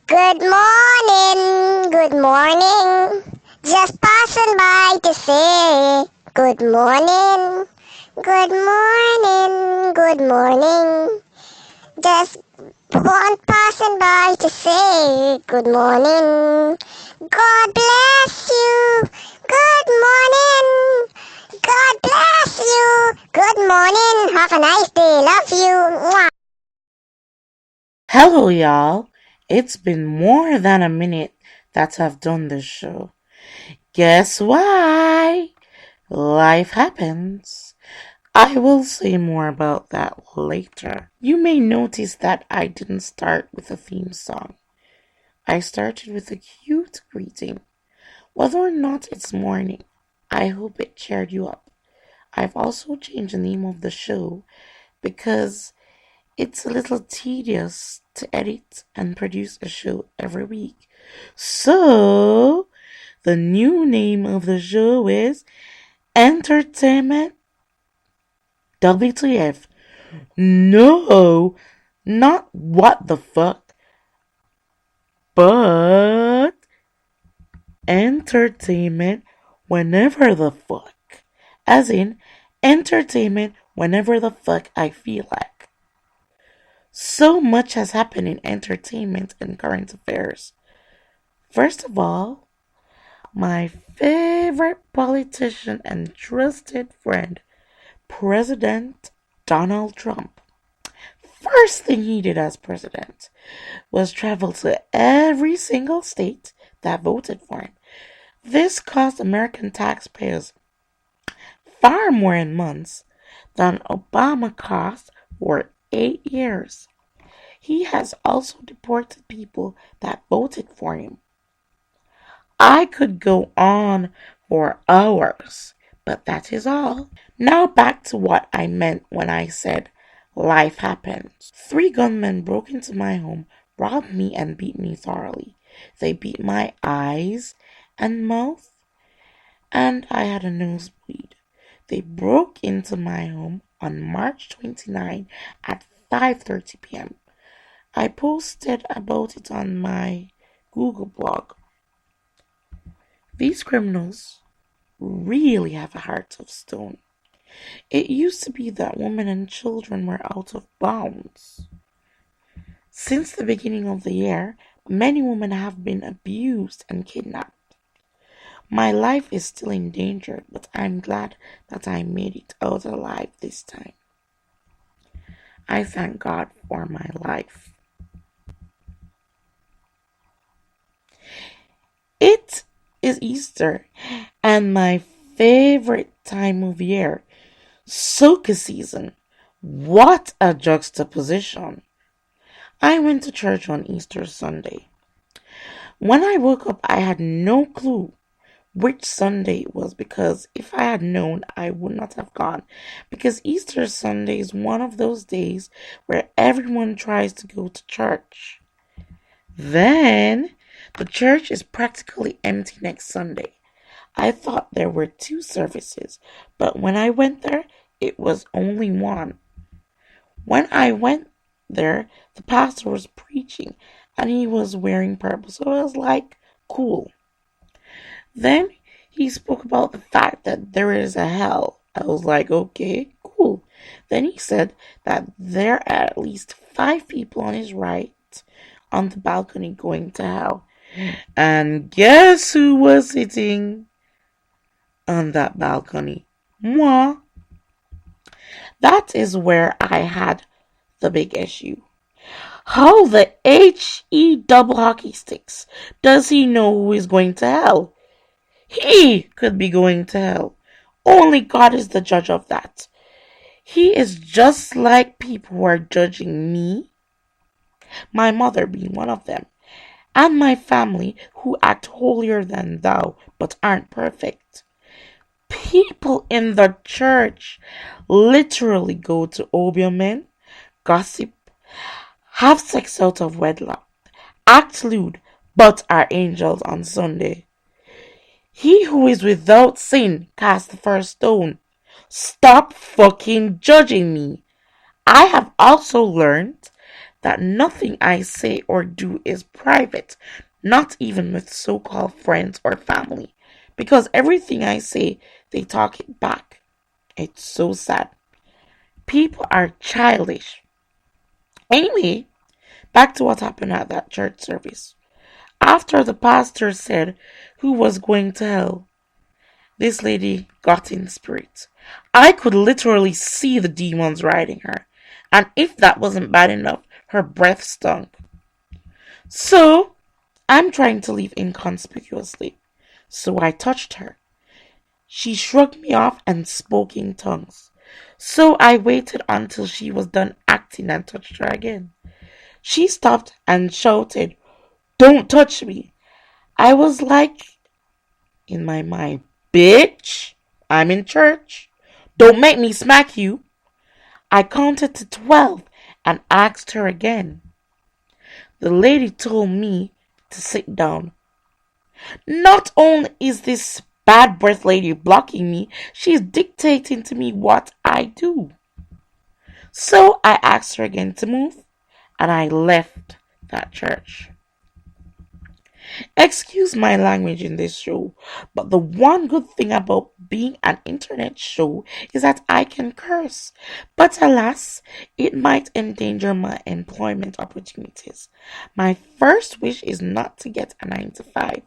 Good morning, good morning. Just passing by to say good morning, good morning, good morning. Just passing by to say good morning. God bless you. Good morning. God bless you. Good morning. Have a nice day. Love you. Mwah. Hello, y'all. It's been more than a minute that I've done this show. Guess why? Life happens. I will say more about that later. You may notice that I didn't start with a theme song. I started with a cute greeting. Whether or not it's morning, I hope it cheered you up. I've also changed the name of the show because it's a little tedious to edit and produce a show every week. So, the new name of the show is Entertainment WTF. No, not what the fuck, but entertainment whenever the fuck. As in, entertainment whenever the fuck I feel like. So much has happened in entertainment and current affairs. First of all, my favorite politician and trusted friend, President Donald Trump. First thing he did as president was travel to every single state that voted for him. This cost American taxpayers far more in months than Obama cost for 8 years. He has also deported people that voted for him. I could go on for hours, but that is all. Now back to what I meant when I said life happens. 3 gunmen broke into my home, robbed me, and beat me thoroughly. They beat my eyes and mouth, and I had a nosebleed. They broke into my home on March 29 at 5:30 p.m. I posted about it on my Google blog. These criminals really have a heart of stone. It used to be that women and children were out of bounds. Since the beginning of the year, many women have been abused and kidnapped. My life is still in danger, but I'm glad that I made it out alive this time. I thank God for my life. It is Easter and my favorite time of year, Soka season. What a juxtaposition! I went to church on Easter Sunday. When I woke up, I had no clue which Sunday it was because if I had known, I would not have gone. Because Easter Sunday is one of those days where everyone tries to go to church. Then, the church is practically empty next Sunday. I thought there were 2 services, but when I went there, it was only one. When I went there, the pastor was preaching and he was wearing purple, so I was like, cool. Then he spoke about the fact that there is a hell. I was like, okay, cool. Then he said that there are at least 5 people on his right on the balcony going to hell. And guess who was sitting on that balcony? Moi. That is where I had the big issue. How the HE double hockey sticks does he know who is going to hell? He could be going to hell. Only God is the judge of that. He is just like people who are judging me, my mother being one of them, and my family who act holier than thou but aren't perfect. People in the church literally go to obeah men, gossip, have sex out of wedlock, act lewd, but are angels on Sunday. He who is without sin cast the first stone. Stop fucking judging me. I have also learned that nothing I say or do is private, not even with so-called friends or family, because everything I say, they talk it back. It's so sad. People are childish. Anyway, back to what happened at that church service. After the pastor said who was going to hell, this lady got in spirit. I could literally see the demons riding her. And if that wasn't bad enough, her breath stunk. So, I'm trying to leave inconspicuously. So I touched her. She shrugged me off and spoke in tongues. So I waited until she was done acting and touched her again. She stopped and shouted, "Don't touch me." I was like, in my mind, "Bitch, I'm in church. Don't make me smack you." I counted to 12 and asked her again. The lady told me to sit down. Not only is this bad breath lady blocking me, she's dictating to me what I do. So I asked her again to move, and I left that church. Excuse my language in this show, but the one good thing about being an internet show is that I can curse. But alas, it might endanger my employment opportunities. My first wish is not to get a 9 to 5.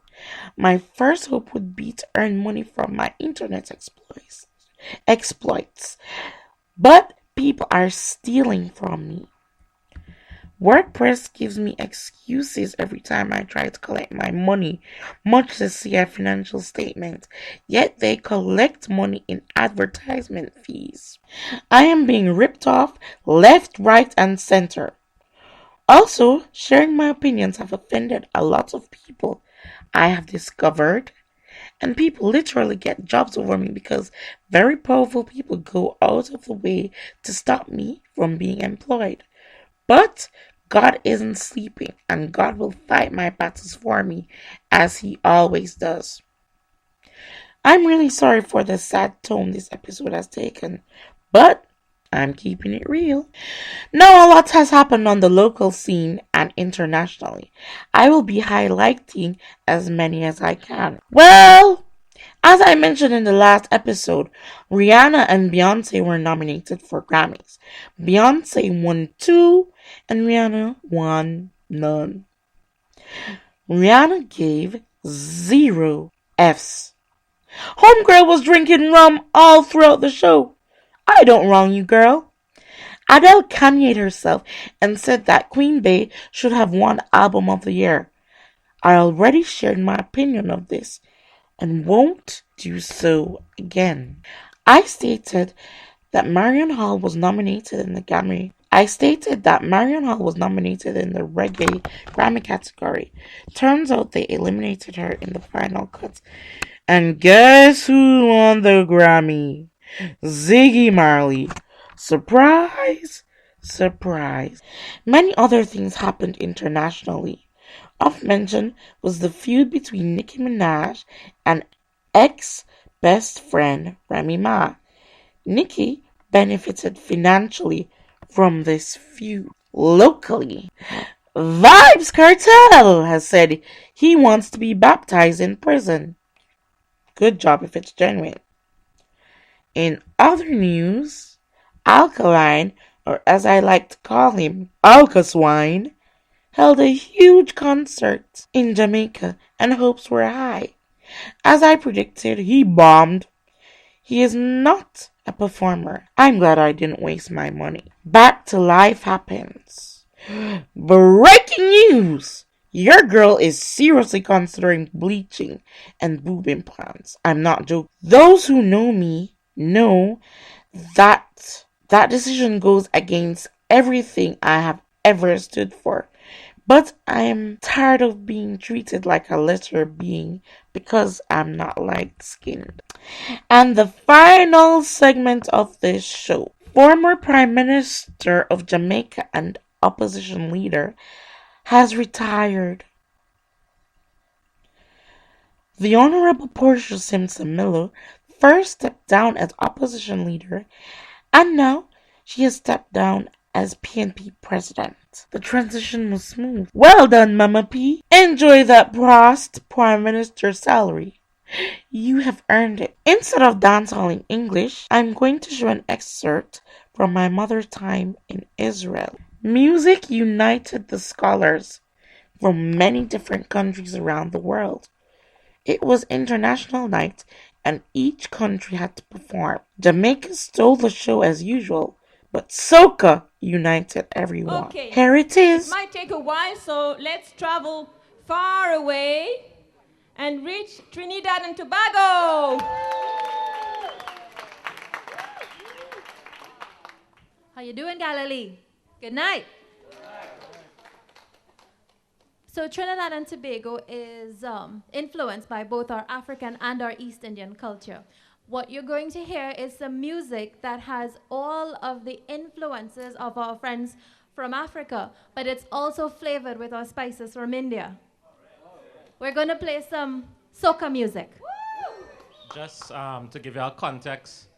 My first hope would be to earn money from my internet exploits. But people are stealing from me. WordPress gives me excuses every time I try to collect my money, much to see a financial statement, yet they collect money in advertisement fees. I am being ripped off left, right, and center. Also, sharing my opinions have offended a lot of people, I have discovered, and people literally get jobs over me because very powerful people go out of the way to stop me from being employed. But God isn't sleeping, and God will fight my battles for me, as He always does. I'm really sorry for the sad tone this episode has taken, but I'm keeping it real. Now a lot has happened on the local scene and internationally. I will be highlighting as many as I can. Well, as I mentioned in the last episode, Rihanna and Beyonce were nominated for Grammys. Beyonce won 2 and Rihanna won none. Rihanna gave 0 Fs. Homegirl was drinking rum all throughout the show. I don't wrong you, girl. Adele Kanye'd herself and said that Queen Bey should have won Album of the Year. I already shared my opinion of this and won't do so again. I stated that Marion Hall was nominated in the Reggae Grammy category. Turns out they eliminated her in the final cut. And guess who won the Grammy? Ziggy Marley. Surprise! Surprise. Many other things happened internationally. Of mention was the feud between Nicki Minaj and ex-best friend Remy Ma. Nicki benefited financially from this feud. Locally, Vybz Kartel has said he wants to be baptized in prison. Good job if it's genuine. In other news, Alkaline, or as I like to call him, Alkaswine, held a huge concert in Jamaica and hopes were high. As I predicted, he bombed. He is not a performer. I'm glad I didn't waste my money. Back to life happens. Breaking news! Your girl is seriously considering bleaching and boob implants. I'm not joking. Those who know me know that that decision goes against everything I have ever stood for. But I am tired of being treated like a lesser being because I'm not light-skinned. And the final segment of this show. Former Prime Minister of Jamaica and opposition leader has retired. The Honorable Portia Simpson Miller first stepped down as opposition leader, and now she has stepped down as PNP president. The transition was smooth. Well done, Mama P. Enjoy that Prost Prime Minister salary. You have earned it. Instead of dancehall in English, I'm going to show an excerpt from my mother time in Israel. Music united the scholars from many different countries around the world. It was international night and each country had to perform. Jamaica stole the show as usual, but soca united everyone. Okay. Here it is. It might take a while, so let's travel far away and reach Trinidad and Tobago. How you doing, Galilee? Good night. So Trinidad and Tobago is influenced by both our African and our East Indian culture. What you're going to hear is some music that has all of the influences of our friends from Africa, but it's also flavored with our spices from India. We're going to play some soca music. Just to give you a context,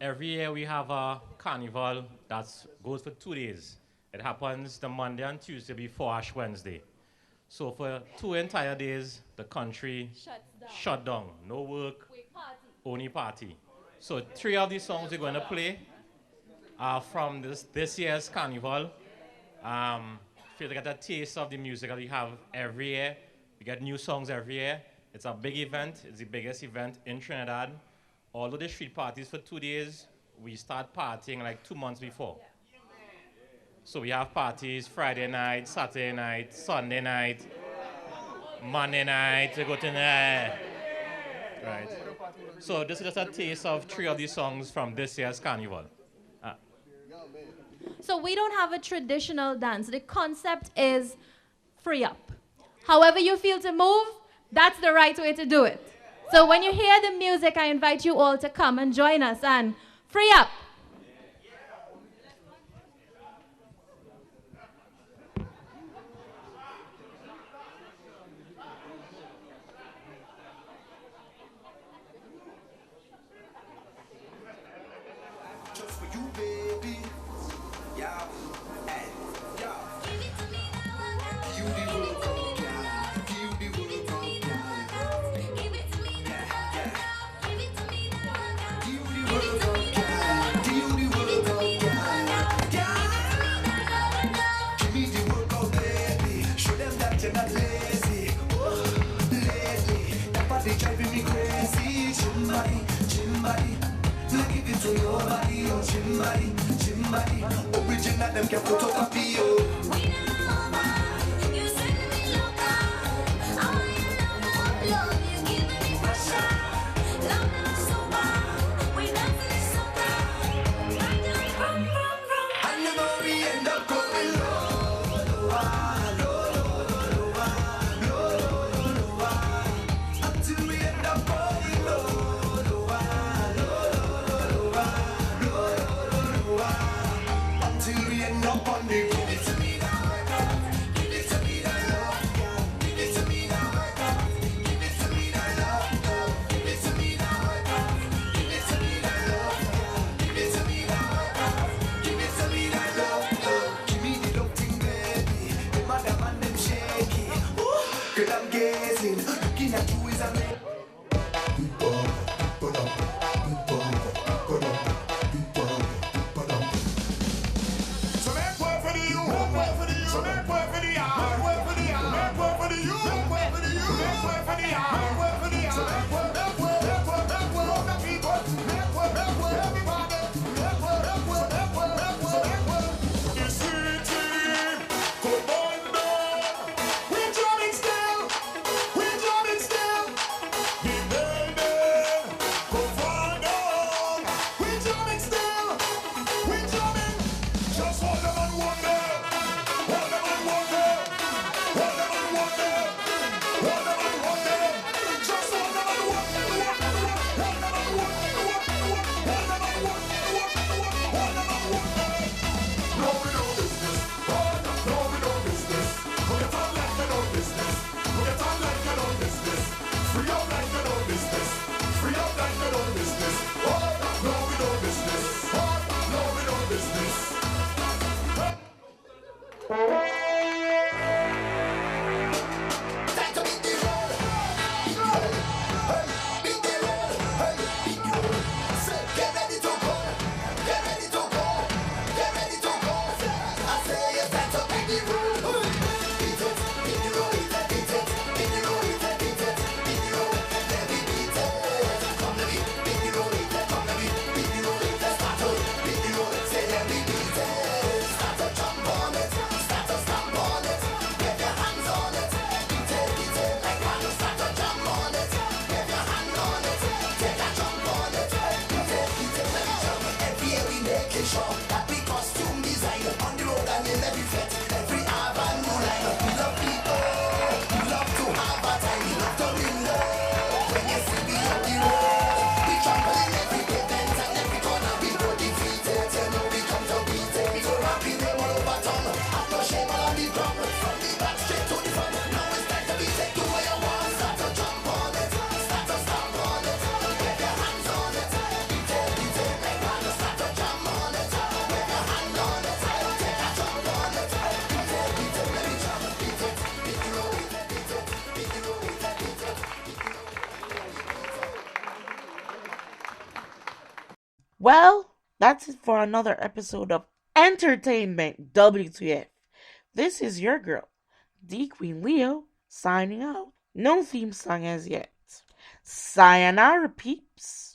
every year we have a carnival that goes for 2 days. It happens the Monday and Tuesday before Ash Wednesday. So for 2 entire days, the country shut down. No work, only party. So 3 of these songs we're going to play are from this year's carnival. Feel to get a taste of the music that we have every year. We get new songs every year. It's a big event. It's the biggest event in Trinidad. Although the street parties for 2 days, we start partying like 2 months before. So we have parties Friday night, Saturday night, Sunday night, Monday night, we go to right. So this is just a taste of 3 of these songs from this year's carnival. So we don't have a traditional dance. The concept is free up. However you feel to move, that's the right way to do it. So when you hear the music, I invite you all to come and join us and free up. Original, them can photocopy you. sure that we costume design on the road and in every fet, every avenue line. We love people, we love to have a time, we love to mingle. When you see me on the road, we trample in every pavement and every corner. We go defeated, you know we come to beat it. We go rapping them all over town, have no shame on the ground. From the back straight to the front, now it's time to beat it. Do what you want, start to jump on it, start to stomp on it, get your hands on it. Beat it, make one, start to jump on it, with your hand on it, take a jump on it. Beat it, let me jump, beat it, beat the road, beat it, beat the road, beat it. Well, that's it for another episode of Entertainment WTF. This is your girl, D Queen Leo, signing out. No theme song as yet. Sayonara, peeps.